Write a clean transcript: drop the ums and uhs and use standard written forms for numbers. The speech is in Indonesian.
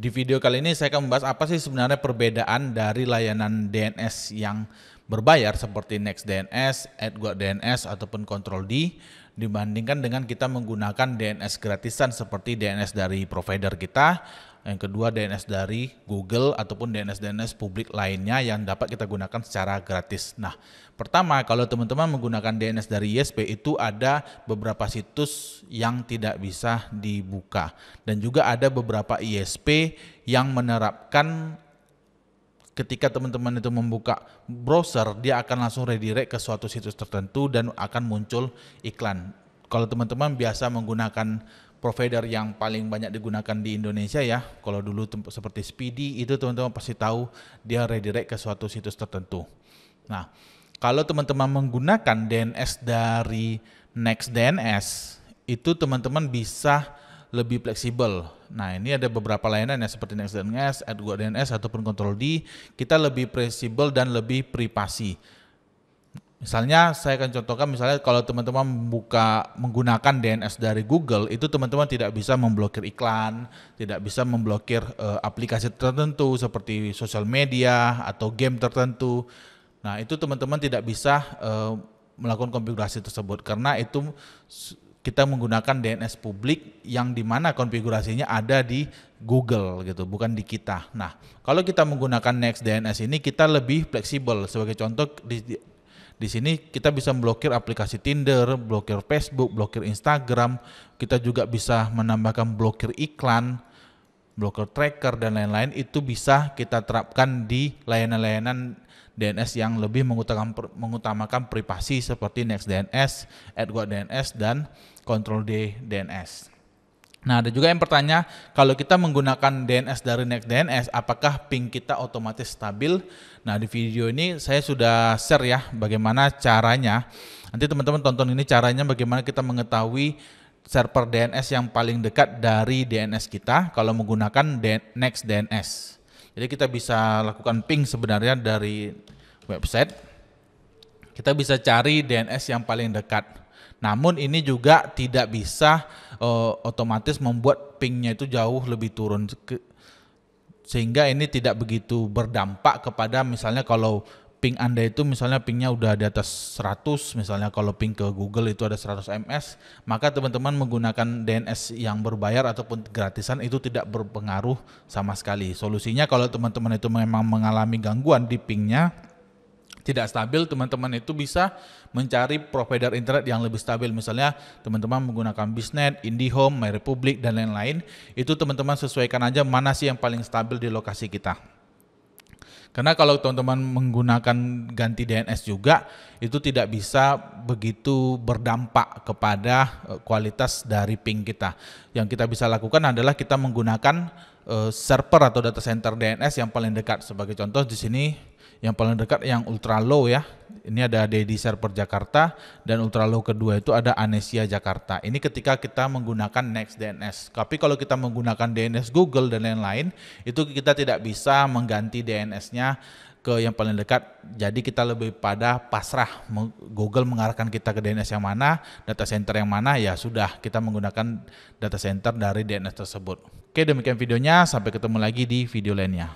Di video kali ini saya akan membahas apa sih sebenarnya perbedaan dari layanan DNS yang berbayar seperti NextDNS, AdGuardDNS ataupun Control-D dibandingkan dengan kita menggunakan DNS gratisan seperti DNS dari provider kita, yang kedua DNS dari Google ataupun DNS publik lainnya yang dapat kita gunakan secara gratis. Nah, pertama kalau teman-teman menggunakan DNS dari ISP itu ada beberapa situs yang tidak bisa dibuka dan juga ada beberapa ISP yang menerapkan ketika teman-teman itu membuka browser, dia akan langsung redirect ke suatu situs tertentu dan akan muncul iklan. Kalau teman-teman biasa menggunakan provider yang paling banyak digunakan di Indonesia ya, kalau dulu seperti Speedy itu teman-teman pasti tahu dia redirect ke suatu situs tertentu. Nah, kalau teman-teman menggunakan DNS dari NextDNS, itu teman-teman bisa lebih fleksibel. Nah, ini ada beberapa layanan ya seperti NextDNS, AdGuardDNS ataupun Control-D, kita lebih fleksibel dan lebih privasi. Misalnya saya akan contohkan, misalnya kalau teman-teman menggunakan DNS dari Google, itu teman-teman tidak bisa memblokir iklan, tidak bisa memblokir aplikasi tertentu seperti sosial media atau game tertentu. Nah, itu teman-teman tidak bisa melakukan konfigurasi tersebut karena itu kita menggunakan DNS publik yang dimana konfigurasinya ada di Google gitu, bukan di kita. Nah, kalau kita menggunakan NextDNS ini kita lebih fleksibel. Sebagai contoh di sini kita bisa memblokir aplikasi Tinder, blokir Facebook, blokir Instagram. Kita juga bisa menambahkan blokir iklan, blokir tracker dan lain-lain. Itu bisa kita terapkan di layanan-layanan DNS yang lebih mengutamakan privasi seperti NextDNS, AdGuardDNS dan Control-D DNS. Nah, ada juga yang bertanya, kalau kita menggunakan DNS dari NextDNS, apakah ping kita otomatis stabil? Nah, di video ini saya sudah share ya bagaimana caranya. Nanti teman-teman tonton ini caranya bagaimana kita mengetahui server DNS yang paling dekat dari DNS kita kalau menggunakan NextDNS. Jadi kita bisa lakukan ping sebenarnya dari website. Kita bisa cari DNS yang paling dekat. Namun ini juga tidak bisa otomatis membuat pingnya itu jauh lebih turun, sehingga ini tidak begitu berdampak kepada misalnya kalau ping Anda itu misalnya pingnya udah di atas 100, misalnya kalau ping ke Google itu ada 100 ms, maka teman-teman menggunakan DNS yang berbayar ataupun gratisan itu tidak berpengaruh sama sekali. Solusinya kalau teman-teman itu memang mengalami gangguan di pingnya tidak stabil, teman-teman itu bisa mencari provider internet yang lebih stabil. Misalnya teman-teman menggunakan Biznet, IndiHome, MyRepublic dan lain-lain. Itu teman-teman sesuaikan aja mana sih yang paling stabil di lokasi kita. Karena kalau teman-teman menggunakan ganti DNS juga, itu tidak bisa begitu berdampak kepada kualitas dari ping kita. Yang kita bisa lakukan adalah kita menggunakan server atau data center DNS yang paling dekat. Sebagai contoh di sini yang paling dekat yang ultra low ya. Ini ada DD Server Jakarta dan ultra low kedua itu ada Anesia Jakarta. Ini ketika kita menggunakan NextDNS. Tapi kalau kita menggunakan DNS Google dan lain-lain, itu kita tidak bisa mengganti DNS-nya ke yang paling dekat. Jadi kita lebih pada pasrah, Google mengarahkan kita ke DNS yang mana, data center yang mana, ya sudah kita menggunakan data center dari DNS tersebut. Oke, demikian videonya, sampai ketemu lagi di video lainnya.